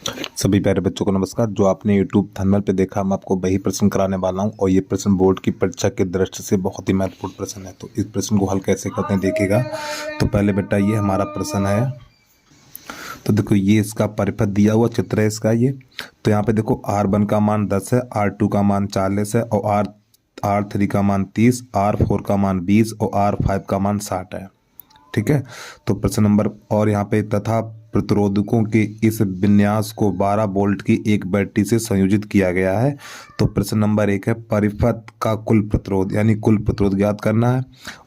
सभी प्यारे बच्चों को नमस्कार। जो आपने YouTube थंबनेल पे देखा, मैं आपको वही प्रश्न कराने वाला हूं और ये प्रश्न बोर्ड की परीक्षा के दृष्टि से बहुत ही महत्वपूर्ण प्रश्न है। तो इस प्रश्न को हल कैसे करते हैं देखिएगा। तो पहले बेटा ये हमारा प्रश्न है। तो देखो ये इसका परिपथ दिया हुआ चित्र है इसका ये। तो यहाँ पे देखो R1 का मान 10 है, R2 का मान 40 है और R3 का मान 30, R4 का मान 20 और R5 का मान 60 है। ठीक है। तो प्रश्न नंबर और यहाँ पे तथा प्रतिरोधकों के इस विन्यास को 12 वोल्ट की एक बैटरी से संयोजित किया गया है। तो प्रश्न नंबर 1 है परिपथ का कुल प्रतिरोध यानी कुल प्रतिरोध ज्ञात करना है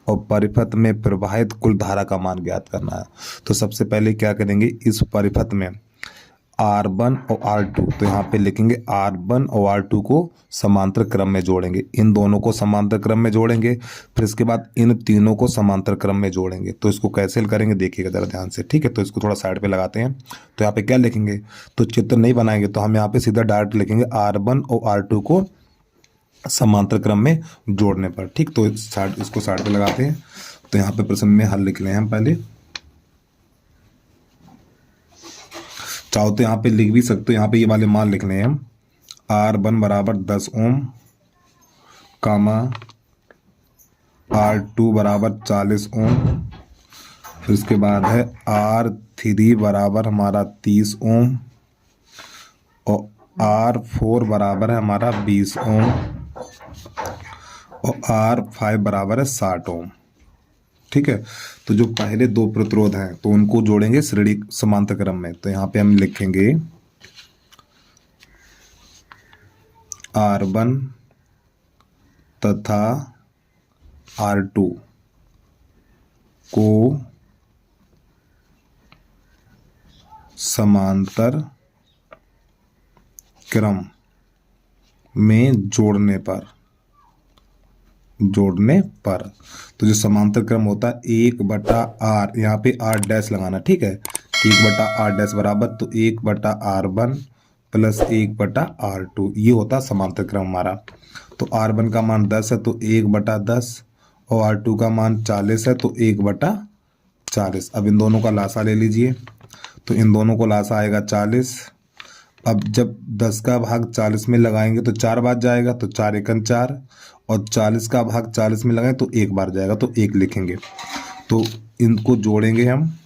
और परिपथ में प्रवाहित कुल धारा का मान ज्ञात करना है। तो सबसे पहले क्या करेंगे, इस परिपथ में R1 और R2, तो यहाँ पे लिखेंगे R1 और R2 को समांतर क्रम में जोड़ेंगे, इन दोनों को समांतर क्रम में जोड़ेंगे, फिर इसके बाद इन तीनों को समांतर क्रम में जोड़ेंगे। तो इसको कैसे करेंगे देखिएगा जरा ध्यान से। ठीक है, तो इसको थोड़ा साइड पे लगाते हैं। तो यहाँ पे क्या लिखेंगे, तो चित्र नहीं बनाएंगे, तो हम यहाँ पे सीधा डायरेक्ट लिखेंगे R1 और R2 को समांतर क्रम में जोड़ने पर। ठीक, तो इसको साइड पे लगाते हैं। तो यहाँ पे प्रश्न में हल लिख लें हम पहले। चाहो तो यहाँ पे लिख भी सकते हो, यहाँ पे ये वाले मान लिखने हैं हम। R1 बराबर 10 ओम कामा R2 बराबर 40 ओम, फिर उसके बाद है R3 बराबर हमारा 30 ओम और R4 बराबर है हमारा 20 ओम और R5 बराबर है 60 ओम। ठीक है, तो जो पहले दो प्रतिरोध हैं तो उनको जोड़ेंगे श्रेणी समांतर क्रम में। तो यहाँ पे हम लिखेंगे R1 तथा R2 को समांतर क्रम में जोड़ने पर तो जो समांतर क्रम होता है 1/R, यहाँ पे R डैश लगाना। ठीक है, 1/R डैश बराबर तो 1/R1 प्लस 1/R2, ये होता समांतर क्रम हमारा। तो R1 का मान 10 है तो 1/10 और R2 का मान 40 है तो 1/40। अब इन दोनों का लासा ले लीजिए। तो इन दोनों को लासा आएगा 40। अब जब 10 का भाग 40 में लगाएंगे तो 4 बार जाएगा, तो 4 एकन 4, और 40 का भाग 40 में लगाएं तो 1 बार जाएगा, तो 1 लिखेंगे। तो इनको जोड़ेंगे हम,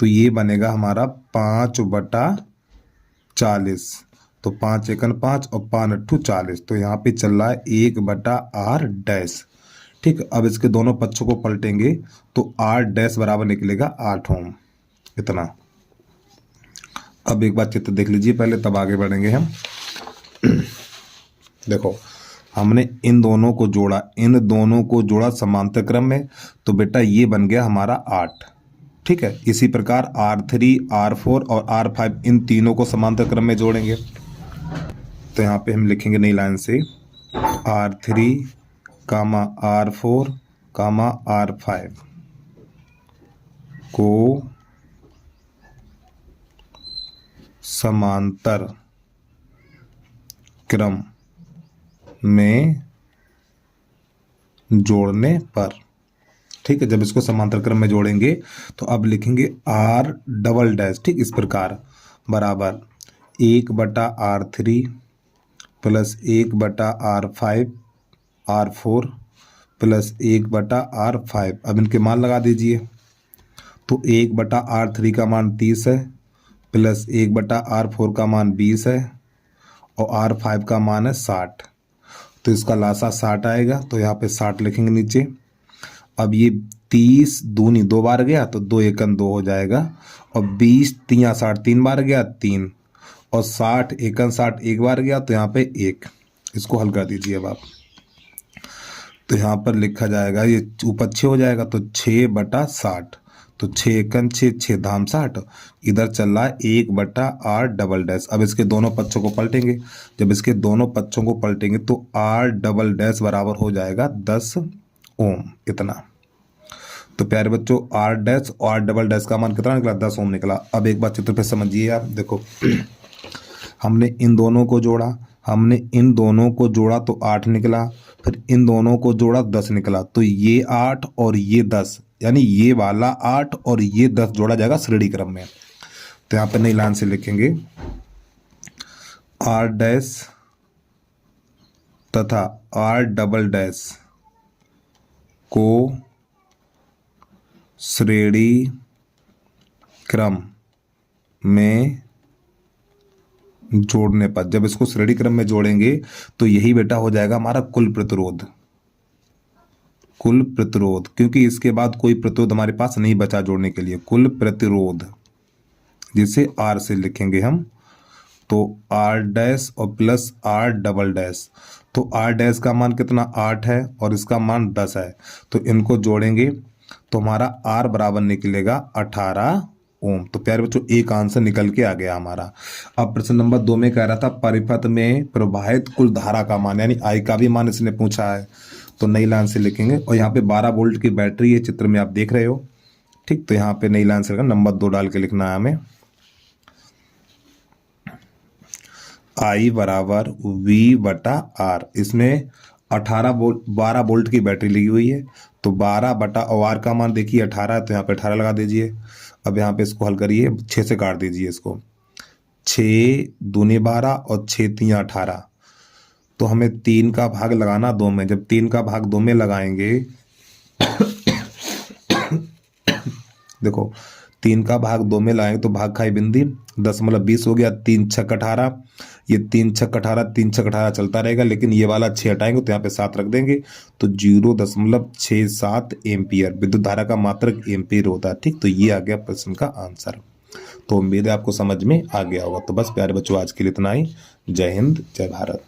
तो ये बनेगा हमारा 5/40। तो 5 एकन 5 और 5 अट्ठू 40, तो यहाँ पे चल रहा है 1/R डैश। ठीक, अब इसके दोनों पक्षों को पलटेंगे तो R डैश बराबर निकलेगा 8 ओम, इतना। अब एक बार चित्र देख लीजिए पहले, तब आगे बढ़ेंगे हम। देखो हमने इन दोनों को जोड़ा समांतर क्रम में, तो बेटा ये बन गया हमारा 8। ठीक है, इसी प्रकार R3, R4 और R5 इन तीनों को समांतर क्रम में जोड़ेंगे। तो यहाँ पे हम लिखेंगे नई लाइन से R3 कामा R4 कामा R5 को समांतर क्रम में जोड़ने पर। ठीक है, जब इसको समांतर क्रम में जोड़ेंगे तो अब लिखेंगे R डबल डैश। ठीक, इस प्रकार बराबर 1/R3 plus 1/R5 R4 plus 1/R5। अब इनके मान लगा दीजिए। तो 1/R3 का मान 30 है प्लस 1/R4 का मान 20 है और R5 का मान है 60। तो इसका लासा 60 आएगा, तो यहाँ पे 60 लिखेंगे नीचे। अब ये 30 दूनी 2 बार गया तो 2 एकन 2 हो जाएगा, और 20 3 60 3 बार गया 3, और 60 एकन 60 1 बार गया तो यहाँ पे 1। इसको हल कर दीजिए अब आप। तो यहाँ पर लिखा जाएगा, ये ऊपर 6 हो जाएगा तो 6/60, तो 6 एकन 6 6 धाम 60। इधर चल रहा है 1/R डबल डैश। अब इसके दोनों पक्षों को पलटेंगे। जब इसके दोनों पक्षों को पलटेंगे तो R डबल डैश बराबर हो जाएगा 10 ओम, इतना। तो प्यारे बच्चों R डैश और R डबल डैश का मान कितना निकला, 10 ओम निकला। अब एक बार चित्र पे समझिए आप। देखो हमने इन दोनों को जोड़ा तो 8 निकला, फिर इन दोनों को जोड़ा 10 निकला, तो ये 8 और ये 10, यानी ये वाला 8 और ये 10 जोड़ा जाएगा श्रेणी क्रम में। तो यहाँ पर नई लाइन से लिखेंगे आर डैश तथा आर डबल डैश को श्रेणी क्रम में जोड़ने पर, जब इसको श्रेणी क्रम में जोड़ेंगे तो यही बेटा हो जाएगा हमारा कुल प्रतिरोध। कुल प्रतिरोध, क्योंकि इसके बाद कोई प्रतिरोध हमारे पास नहीं बचा जोड़ने के लिए। कुल प्रतिरोध जिसे आर से लिखेंगे हम, तो आर डैश और प्लस आर डबल डैश। तो आर डैश का मान कितना 8 है और इसका मान 10 है, तो इनको जोड़ेंगे तो हमारा आर बराबर निकलेगा 18 ओम। तो प्यारे बच्चों एक आंसर निकल के आ गया हमारा। अब प्रश्न नंबर 2 में कह रहा था परिपथ में प्रवाहित कुल धारा का मान, यानी आई का भी मान इसने पूछा है, तो नई लाइन से लिखेंगे। और यहाँ पे 12 वोल्ट की बैटरी है, चित्र में आप देख रहे हो, ठीक। तो यहाँ पे नई लाइन से नंबर 2 डाल के लिखना है हमें। आई बराबर वी बटा आर, इसमें 12 वोल्ट की बैटरी लगी हुई है, तो 12 बटा, और आर का मान देखिए 18 है, तो यहाँ पे 18 लगा दीजिए। अब यहाँ पे इसको हल करिए, 6 से काट दीजिए इसको, 6 दूनी 12 और 6 3 18। तो हमें 3 का भाग लगाना 2 में, जब 3 का भाग 2 में लगाएंगे देखो 3 का भाग 2 में लाएंगे तो भाग खाई बिंदी 10 हो गया, 3 छक 18, ये 3 छक 18, 3 छक 18 चलता रहेगा, लेकिन ये वाला 6 हटाएंगे तो यहाँ पे 7 रख देंगे, तो 0.67 एम्पियर विद्युत धारा का मात्रक एम्पियर होता है, ठीक। तो ये आ गया प्रश्न का आंसर। तो उम्मीद है आपको समझ में आ गया होगा। तो बस प्यारे बच्चों आज के लिए इतना ही। जय हिंद, जय भारत।